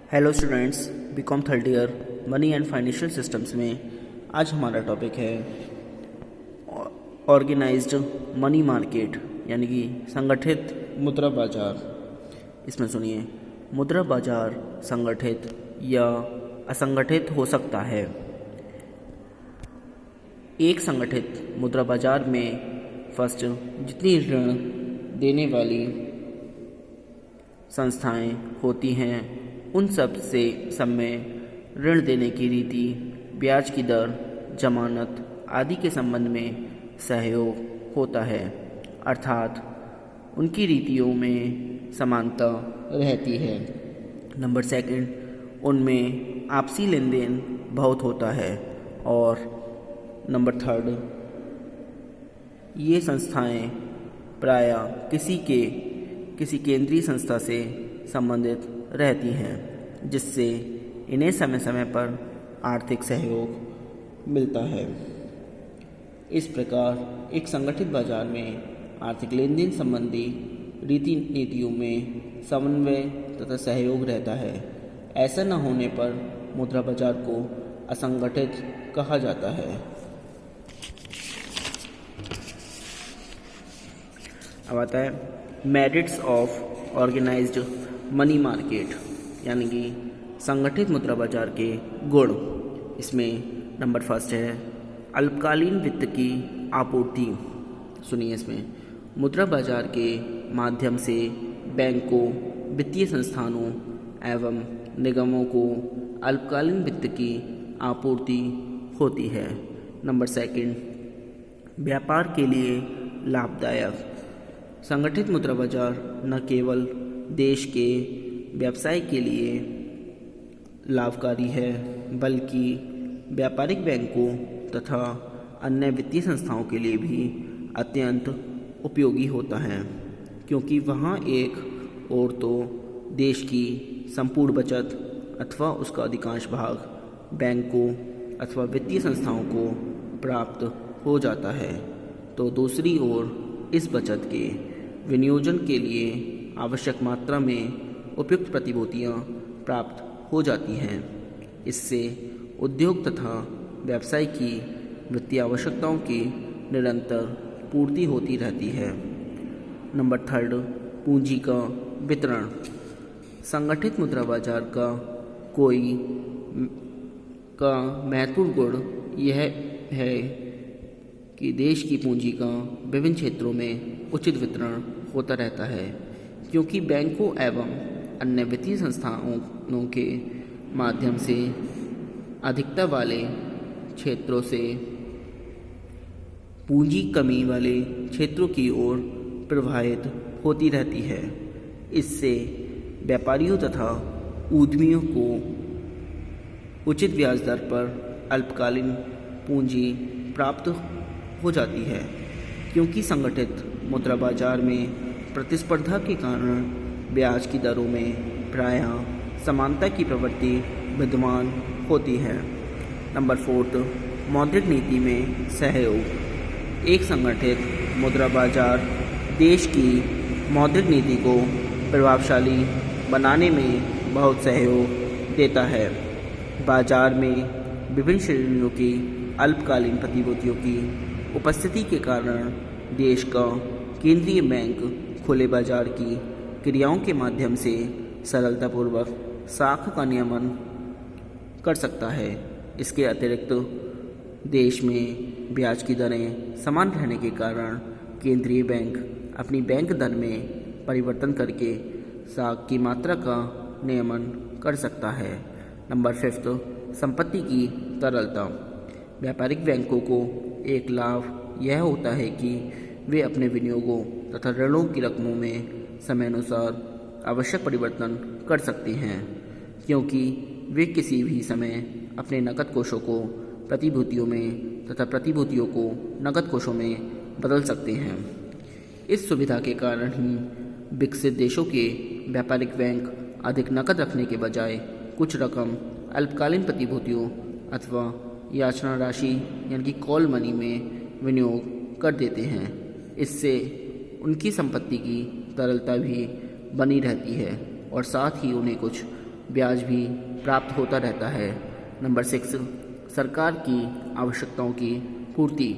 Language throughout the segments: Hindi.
Hello students, B Com third year money and financial systems में आज हमारा टॉपिक है ऑर्गेनाइज्ड मनी मार्केट यानी कि संगठित मुद्रा बाजार। इसमें सुनिए, मुद्रा बाजार संगठित या असंगठित हो सकता है। एक संगठित मुद्रा बाजार में फर्स्ट जितनी ऋण देने वाली संस्थाएं होती हैं उन सब में ऋण देने की रीति, ब्याज की दर, जमानत आदि के संबंध में सहयोग होता है, अर्थात उनकी रीतियों में समानता रहती है। नंबर सेकंड, उनमें आपसी लेन देन बहुत होता है। और नंबर थर्ड, ये संस्थाएं प्रायः किसी केंद्रीय संस्था से संबंधित रहती हैं, जिससे इन्हें समय समय पर आर्थिक सहयोग मिलता है। इस प्रकार एक संगठित बाजार में आर्थिक लेन देन संबंधी रीति नीतियों में समन्वय तथा सहयोग रहता है। ऐसा न होने पर मुद्रा बाजार को असंगठित कहा जाता है। अब आता है merits of organised money market यानी कि संगठित मुद्रा बाजार के गुण। इसमें नंबर फर्स्ट है अल्पकालीन वित्त की आपूर्ति। सुनिए, इसमें मुद्रा बाजार के माध्यम से बैंकों, वित्तीय संस्थानों एवं निगमों को अल्पकालीन वित्त की आपूर्ति होती है। नंबर सेकंड, व्यापार के लिए लाभदायक। संगठित मुद्रा बाजार न केवल देश के व्यवसाय के लिए लाभकारी है, बल्कि व्यापारिक बैंकों तथा अन्य वित्तीय संस्थाओं के लिए भी अत्यंत उपयोगी होता है, क्योंकि वहाँ एक ओर तो देश की संपूर्ण बचत अथवा उसका अधिकांश भाग बैंकों अथवा वित्तीय संस्थाओं को प्राप्त हो जाता है, तो दूसरी ओर इस बचत के विनियोजन के लिए आवश्यक मात्रा में उपयुक्त प्रतिभूतियाँ प्राप्त हो जाती हैं। इससे उद्योग तथा व्यवसाय की वित्तीय आवश्यकताओं की निरंतर पूर्ति होती रहती है। नंबर थर्ड, पूंजी का वितरण। संगठित मुद्रा बाजार का महत्वपूर्ण गुण यह है कि देश की पूंजी का विभिन्न क्षेत्रों में उचित वितरण होता रहता है, क्योंकि बैंकों एवं अन्य वित्तीय संस्थानों के माध्यम से अधिकता वाले क्षेत्रों से पूंजी कमी वाले क्षेत्रों की ओर प्रवाहित होती रहती है। इससे व्यापारियों तथा उद्यमियों को उचित ब्याज दर पर अल्पकालीन पूंजी प्राप्त हो जाती है, क्योंकि संगठित मुद्रा बाजार में प्रतिस्पर्धा के कारण ब्याज की दरों में प्रायः समानता की प्रवृत्ति विद्यमान होती है। नंबर फोर्थ, मौद्रिक नीति में सहयोग। एक संगठित मुद्रा बाजार देश की मौद्रिक नीति को प्रभावशाली बनाने में बहुत सहयोग देता है। बाजार में विभिन्न श्रेणियों की अल्पकालीन प्रतिभूतियों की उपस्थिति के कारण देश का केंद्रीय बैंक खुले बाजार की क्रियाओं के माध्यम से सरलतापूर्वक साख का नियमन कर सकता है। इसके अतिरिक्त देश में ब्याज की दरें समान रहने के कारण केंद्रीय बैंक अपनी बैंक दर में परिवर्तन करके साख की मात्रा का नियमन कर सकता है। नंबर फिफ्थ, संपत्ति की तरलता। व्यापारिक बैंकों को एक लाभ यह होता है कि वे अपने विनियोगों तथा ऋणों की रकमों में समयानुसार आवश्यक परिवर्तन कर सकते हैं, क्योंकि वे किसी भी समय अपने नकद कोषों को प्रतिभूतियों में तथा प्रतिभूतियों को नकद कोषों में बदल सकते हैं। इस सुविधा के कारण ही विकसित देशों के व्यापारिक बैंक अधिक नकद रखने के बजाय कुछ रकम अल्पकालीन प्रतिभूतियों अथवा याचना राशि यानी कि कॉल मनी में विनियोग कर देते हैं। इससे उनकी संपत्ति की तरलता भी बनी रहती है और साथ ही उन्हें कुछ ब्याज भी प्राप्त होता रहता है। नंबर 6, सरकार की आवश्यकताओं की पूर्ति।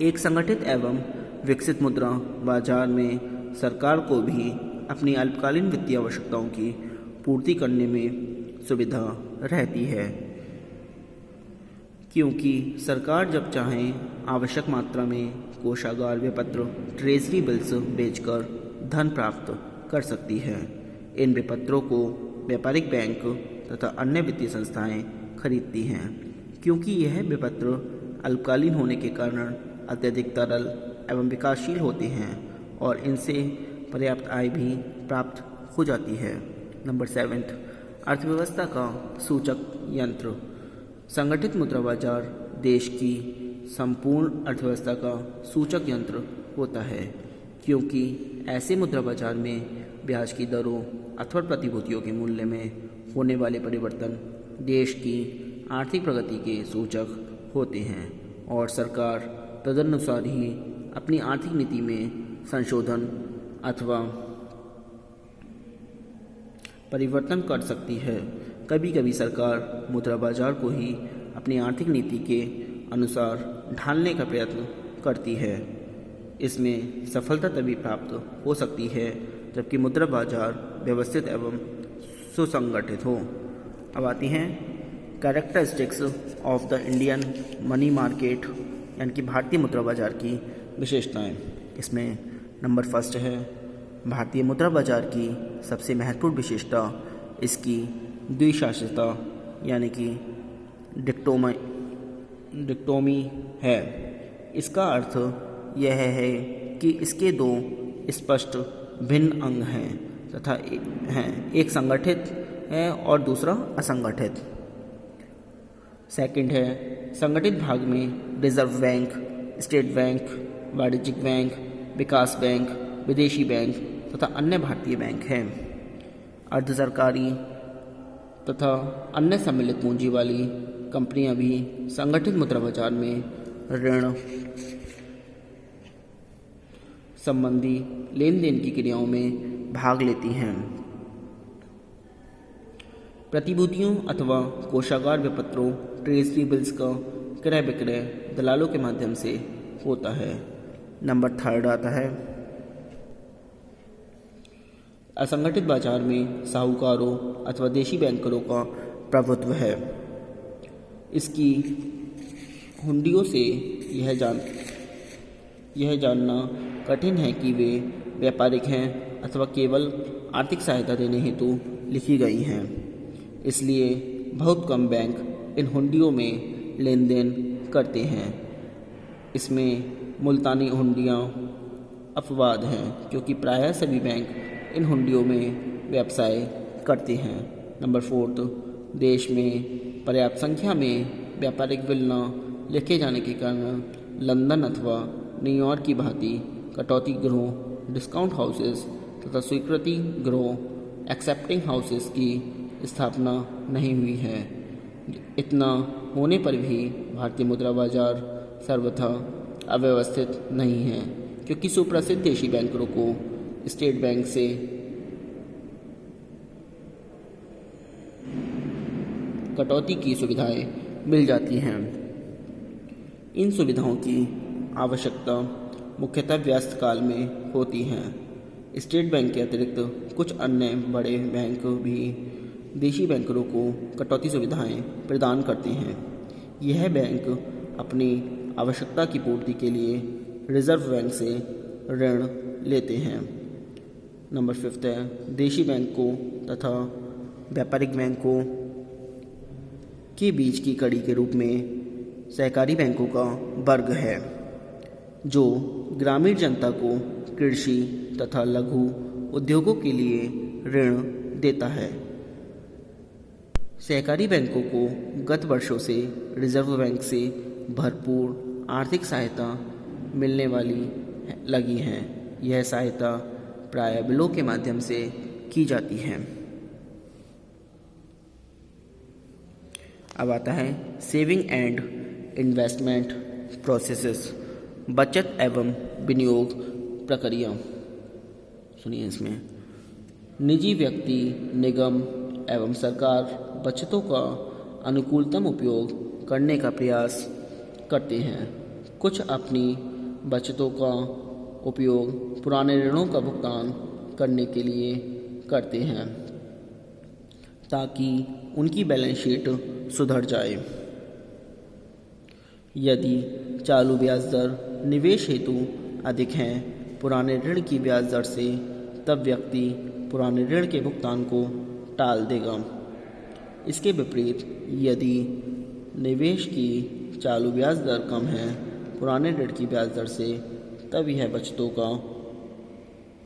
एक संगठित एवं विकसित मुद्रा बाजार में सरकार को भी अपनी अल्पकालीन वित्तीय आवश्यकताओं की पूर्ति करने में सुविधा रहती है, क्योंकि सरकार जब चाहे आवश्यक मात्रा में कोषागार विपत्र ट्रेजरी बिल्स बेचकर धन प्राप्त कर सकती है। इन विपत्रों को व्यापारिक बैंक तथा अन्य वित्तीय संस्थाएं खरीदती हैं, क्योंकि यह विपत्र अल्पकालीन होने के कारण अत्यधिक तरल एवं विकासशील होते हैं और इनसे पर्याप्त आय भी प्राप्त हो जाती है। नंबर 7, अर्थव्यवस्था का सूचक यंत्र। संगठित मुद्रा बाजार देश की संपूर्ण अर्थव्यवस्था का सूचक यंत्र होता है, क्योंकि ऐसे मुद्रा बाजार में ब्याज की दरों अथवा प्रतिभूतियों के मूल्य में होने वाले परिवर्तन देश की आर्थिक प्रगति के सूचक होते हैं और सरकार तदनुसार ही अपनी आर्थिक नीति में संशोधन अथवा परिवर्तन कर सकती है। कभी कभी सरकार मुद्रा बाजार को ही अपनी आर्थिक नीति के अनुसार ढालने का प्रयत्न करती है। इसमें सफलता तभी प्राप्त हो सकती है जबकि मुद्रा बाजार व्यवस्थित एवं सुसंगठित हो। अब आती हैं characteristics of the Indian money market, यानी कि भारतीय मुद्रा बाजार की विशेषताएं। इसमें नंबर 1 है भारतीय मुद्रा बाजार की सबसे महत्वपूर्ण विशेषता इसकी द्विशासिता यानी कि डिक्टोमी है। इसका अर्थ यह है कि इसके दो स्पष्ट भिन्न अंग हैं तथा एक संगठित है और दूसरा असंगठित। सेकंड है संगठित भाग में रिजर्व बैंक, स्टेट बैंक, वाणिज्यिक बैंक, विकास बैंक, विदेशी बैंक तथा अन्य भारतीय बैंक हैं। अर्ध सरकारी तथा अन्य सम्मिलित पूंजी वाली कंपनियां भी संगठित मुद्रा बाजार में ऋण संबंधी लेन देन की क्रियाओं में भाग लेती हैं। प्रतिभूतियों अथवा कोषागार विपत्रों ट्रेजरी बिल्स का क्रय विक्रय दलालों के माध्यम से होता है। नंबर 3 आता है असंगठित बाजार में साहूकारों अथवा देशी बैंकरों का प्रभुत्व है। इसकी हुंडियों से यह जानना कठिन है कि वे व्यापारिक हैं अथवा केवल आर्थिक सहायता देने हेतु लिखी गई हैं। इसलिए बहुत कम बैंक इन हुंडियों में लेन देन करते हैं। इसमें मुल्तानी हुंडियाँ अपवाद हैं, क्योंकि प्रायः सभी बैंक इन हुंडियों में व्यवसाय करते हैं। नंबर 4, देश में पर्याप्त संख्या में व्यापारिक बिल न लिखे जाने के कारण लंदन अथवा न्यूयॉर्क की भांति कटौती गृहों, डिस्काउंट हाउसेस तथा स्वीकृति गृहों, एक्सेप्टिंग हाउसेस की स्थापना नहीं हुई है। इतना होने पर भी भारतीय मुद्रा बाजार सर्वथा अव्यवस्थित नहीं है, क्योंकि सुप्रसिद्ध देशी बैंकरों को स्टेट बैंक से कटौती की सुविधाएं मिल जाती हैं। इन सुविधाओं की आवश्यकता मुख्यतः व्यस्त काल में होती हैं। स्टेट बैंक के अतिरिक्त कुछ अन्य बड़े बैंक भी देशी बैंकरों को कटौती सुविधाएं प्रदान करते हैं। यह बैंक अपनी आवश्यकता की पूर्ति के लिए रिजर्व बैंक से ऋण लेते हैं। नंबर 5 है देशी बैंकों तथा व्यापारिक बैंकों के बीच की कड़ी के रूप में सहकारी बैंकों का वर्ग है, जो ग्रामीण जनता को कृषि तथा लघु उद्योगों के लिए ऋण देता है। सहकारी बैंकों को गत वर्षों से रिजर्व बैंक से भरपूर आर्थिक सहायता मिलने वाली लगी है। यह सहायता प्रायः बिलों के माध्यम से की जाती है। अब आता है सेविंग एंड इन्वेस्टमेंट प्रोसेसेस, बचत एवं विनियोग प्रक्रिया। सुनिए, इसमें निजी व्यक्ति, निगम एवं सरकार बचतों का अनुकूलतम उपयोग करने का प्रयास करते हैं। कुछ अपनी बचतों का उपयोग पुराने ऋणों का भुगतान करने के लिए करते हैं ताकि उनकी बैलेंस शीट सुधर जाए। यदि चालू ब्याज दर निवेश हेतु अधिक है पुराने ऋण की ब्याज दर से, तब व्यक्ति पुराने ऋण के भुगतान को टाल देगा। इसके विपरीत यदि निवेश की चालू ब्याज दर कम है पुराने ऋण की ब्याज दर से, तब यह बचतों का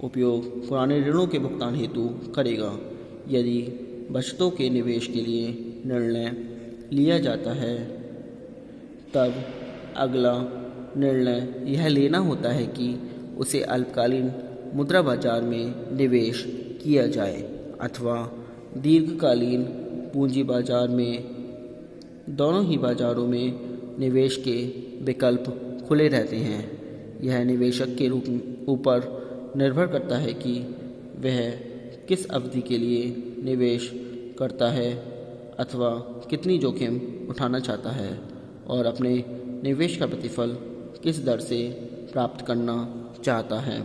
उपयोग पुराने ऋणों के भुगतान हेतु करेगा। यदि बचतों के निवेश के लिए निर्णय लिया जाता है, तब अगला निर्णय यह लेना होता है कि उसे अल्पकालीन मुद्रा बाजार में निवेश किया जाए अथवा दीर्घकालीन पूंजी बाजार में। दोनों ही बाजारों में निवेश के विकल्प खुले रहते हैं। यह निवेशक के ऊपर निर्भर करता है कि वह किस अवधि के लिए निवेश करता है अथवा कितनी जोखिम उठाना चाहता है और अपने निवेश का प्रतिफल किस दर से प्राप्त करना चाहता है।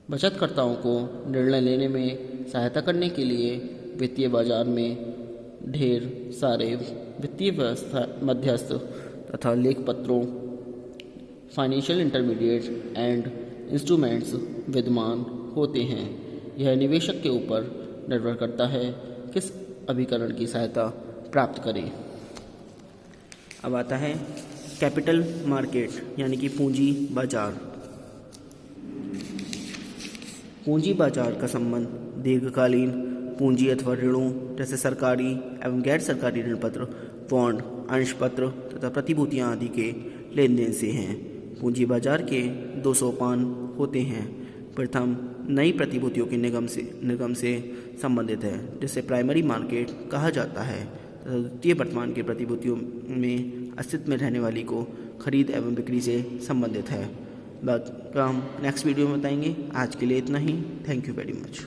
बचतकर्ताओं को निर्णय लेने में सहायता करने के लिए वित्तीय बाजार में ढेर सारे वित्तीय मध्यस्थ तथा लेखपत्रों, फाइनेंशियल इंटरमीडिएट एंड इंस्ट्रूमेंट्स विद्यमान होते हैं। यह निवेशक के ऊपर निर्भर करता है किस अभिकरण की सहायता प्राप्त करें। अब आता है कैपिटल मार्केट यानी कि पूंजी बाजार। पूंजी बाजार का संबंध दीर्घकालीन पूंजी अथवा ऋणों जैसे सरकारी एवं गैर सरकारी ऋण पत्र, बॉन्ड, अंशपत्र तथा प्रतिभूतियां आदि के लेन देन से हैं। पूंजी बाजार के 2 सोपान होते हैं। प्रथम नई प्रतिभूतियों के निगम से संबंधित है, जिसे प्राइमरी मार्केट कहा जाता है, तथा द्वितीय वर्तमान के प्रतिभूतियों में अस्तित्व में रहने वाली को खरीद एवं बिक्री से संबंधित है। बात का हम नेक्स्ट वीडियो में बताएंगे। आज के लिए इतना ही। Thank you very much.